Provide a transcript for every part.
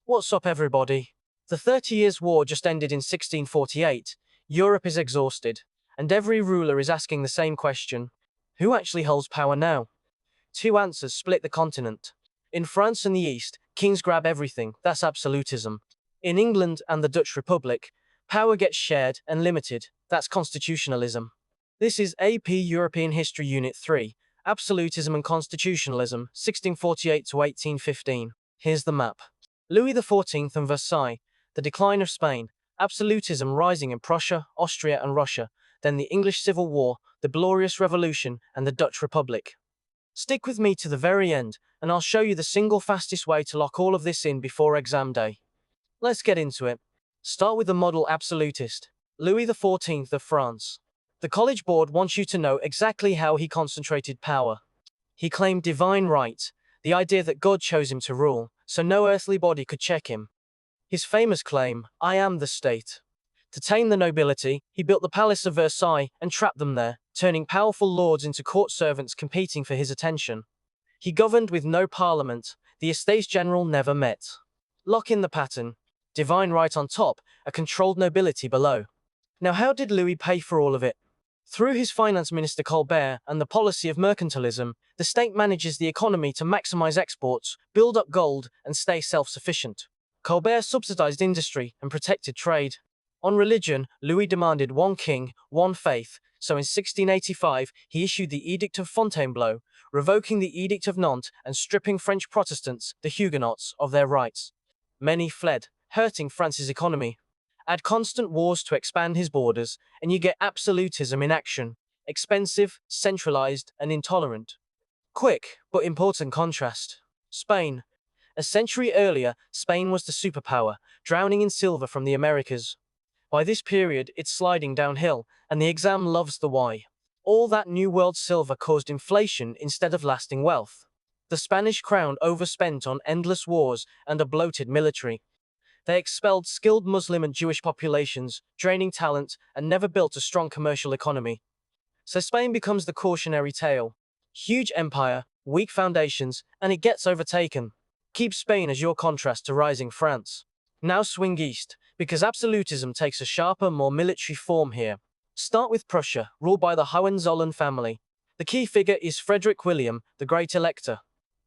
What's up, everybody? The 30 Years' War just ended in 1648. Europe is exhausted, and every ruler is asking the same question: who actually holds power now? Two answers split the continent. In France and the East, kings grab everything, that's absolutism. In England and the Dutch Republic, power gets shared and limited, that's constitutionalism. This is AP European History Unit 3, Absolutism and Constitutionalism, 1648 to 1815. Here's the map. Louis XIV and Versailles, the decline of Spain, absolutism rising in Prussia, Austria and Russia, then the English Civil War, the Glorious Revolution and the Dutch Republic. Stick with me to the very end, and I'll show you the single fastest way to lock all of this in before exam day. Let's get into it. Start with the model absolutist, Louis XIV of France. The College Board wants you to know exactly how he concentrated power. He claimed divine right, the idea that God chose him to rule, so no earthly body could check him. His famous claim, "I am the state." To tame the nobility, he built the Palace of Versailles and trapped them there, turning powerful lords into court servants competing for his attention. He governed with no parliament, the Estates General never met. Lock in the pattern: divine right on top, a controlled nobility below. Now, how did Louis pay for all of it? Through his finance minister Colbert and the policy of mercantilism, the state manages the economy to maximize exports, build up gold, and stay self-sufficient. Colbert subsidized industry and protected trade. On religion, Louis demanded one king, one faith, so in 1685 he issued the Edict of Fontainebleau, revoking the Edict of Nantes and stripping French Protestants, the Huguenots, of their rights. Many fled, hurting France's economy. Add constant wars to expand his borders, and you get absolutism in action: expensive, centralized, and intolerant. Quick, but important contrast. Spain. A century earlier, Spain was the superpower, drowning in silver from the Americas. By this period, it's sliding downhill, and the exam loves the why. All that New World silver caused inflation instead of lasting wealth. The Spanish crown overspent on endless wars and a bloated military. They expelled skilled Muslim and Jewish populations, draining talent, and never built a strong commercial economy. So Spain becomes the cautionary tale. Huge empire, weak foundations, and it gets overtaken. Keep Spain as your contrast to rising France. Now swing east, because absolutism takes a sharper, more military form here. Start with Prussia, ruled by the Hohenzollern family. The key figure is Frederick William, the Great Elector.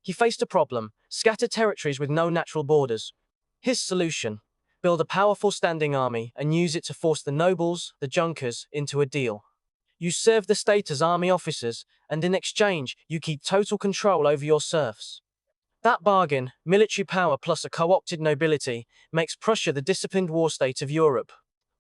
He faced a problem: scattered territories with no natural borders. His solution: build a powerful standing army and use it to force the nobles, the Junkers, into a deal. You serve the state as army officers, and in exchange, you keep total control over your serfs. That bargain, military power plus a co-opted nobility, makes Prussia the disciplined war state of Europe.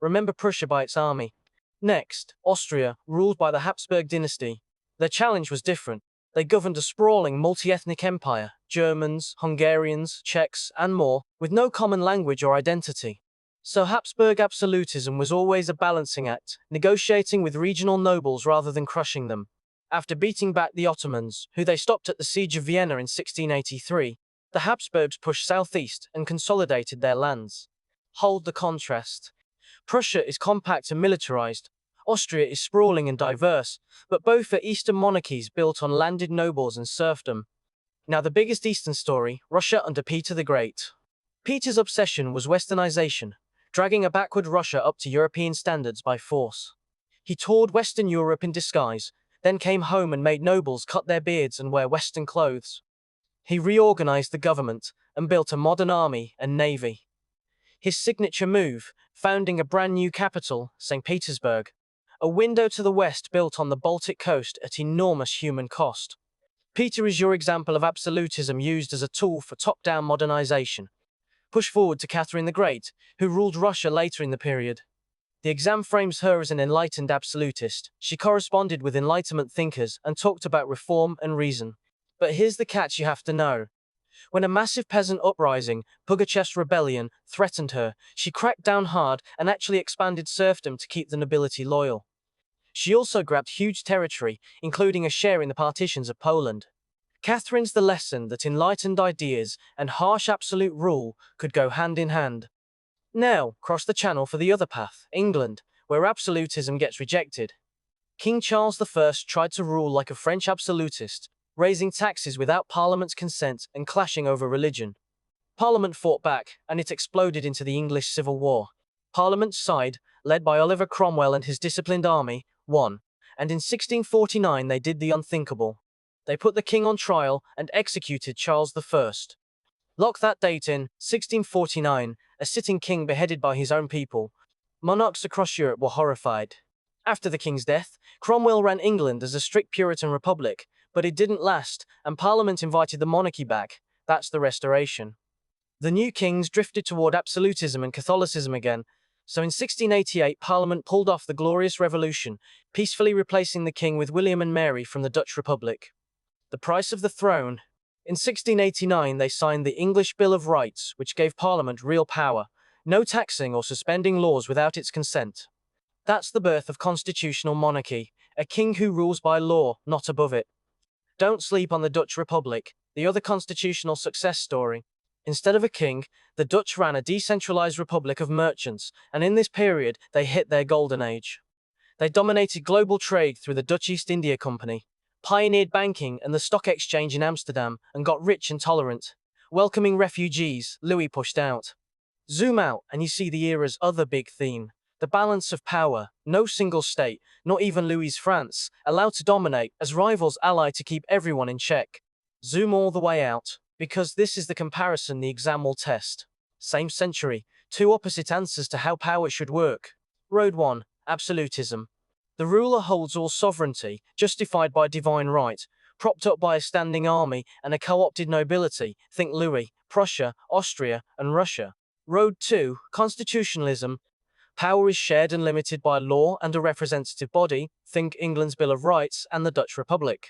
Remember Prussia by its army. Next, Austria, ruled by the Habsburg dynasty. Their challenge was different. They governed a sprawling multi-ethnic empire: Germans, Hungarians, Czechs, and more, with no common language or identity. So Habsburg absolutism was always a balancing act, negotiating with regional nobles rather than crushing them. After beating back the Ottomans, who they stopped at the Siege of Vienna in 1683, the Habsburgs pushed southeast and consolidated their lands. Hold the contrast. Prussia is compact and militarized. Austria is sprawling and diverse, but both are Eastern monarchies built on landed nobles and serfdom. Now the biggest Eastern story, Russia under Peter the Great. Peter's obsession was westernization, dragging a backward Russia up to European standards by force. He toured Western Europe in disguise, then came home and made nobles cut their beards and wear Western clothes. He reorganized the government and built a modern army and navy. His signature move, founding a brand new capital, St. Petersburg, a window to the west built on the Baltic coast at enormous human cost. Peter is your example of absolutism used as a tool for top-down modernization. Push forward to Catherine the Great, who ruled Russia later in the period. The exam frames her as an enlightened absolutist. She corresponded with Enlightenment thinkers and talked about reform and reason. But here's the catch you have to know. When a massive peasant uprising, Pugachev's rebellion, threatened her, she cracked down hard and actually expanded serfdom to keep the nobility loyal. She also grabbed huge territory, including a share in the partitions of Poland. Catherine's the lesson that enlightened ideas and harsh absolute rule could go hand in hand. Now, cross the channel for the other path, England, where absolutism gets rejected. King Charles I tried to rule like a French absolutist, raising taxes without Parliament's consent and clashing over religion. Parliament fought back, and it exploded into the English Civil War. Parliament's side, led by Oliver Cromwell and his disciplined army, won, and in 1649 they did the unthinkable. They put the king on trial and executed Charles I. Lock that date in, 1649, a sitting king beheaded by his own people. Monarchs across Europe were horrified. After the king's death, Cromwell ran England as a strict Puritan republic, but it didn't last, and Parliament invited the monarchy back. That's the Restoration. The new kings drifted toward absolutism and Catholicism again, so in 1688 Parliament pulled off the Glorious Revolution, peacefully replacing the king with William and Mary from the Dutch Republic. The price of the throne. In 1689 they signed the English Bill of Rights, which gave Parliament real power, no taxing or suspending laws without its consent. That's the birth of constitutional monarchy, a king who rules by law, not above it. Don't sleep on the Dutch Republic, the other constitutional success story. Instead of a king, the Dutch ran a decentralized republic of merchants, and in this period they hit their golden age. They dominated global trade through the Dutch East India Company, pioneered banking and the stock exchange in Amsterdam, and got rich and tolerant. Welcoming refugees, Louis pushed out. Zoom out and you see the era's other big theme. The balance of power, no single state, not even Louis's France, allowed to dominate as rivals ally to keep everyone in check. Zoom all the way out, because this is the comparison the exam will test. Same century, two opposite answers to how power should work. Road 1, Absolutism. The ruler holds all sovereignty, justified by divine right, propped up by a standing army and a co-opted nobility, think Louis, Prussia, Austria, and Russia. Road 2, Constitutionalism. Power is shared and limited by law and a representative body, think England's Bill of Rights and the Dutch Republic.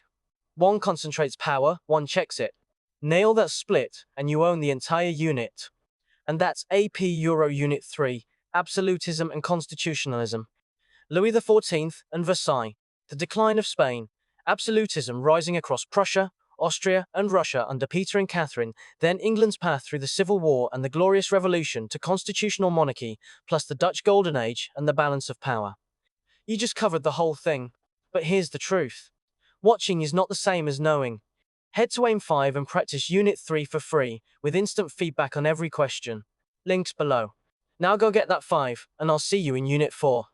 One concentrates power, one checks it. Nail that split, and you own the entire unit. And that's AP Euro Unit 3, Absolutism and Constitutionalism. Louis XIV and Versailles. The decline of Spain. Absolutism rising across Prussia, Austria, and Russia under Peter and Catherine, then England's path through the Civil War and the Glorious Revolution to constitutional monarchy, plus the Dutch Golden Age and the balance of power. You just covered the whole thing. But here's the truth. Watching is not the same as knowing. Head to AIM 5 and practice Unit 3 for free, with instant feedback on every question. Links below. Now go get that 5, and I'll see you in Unit 4.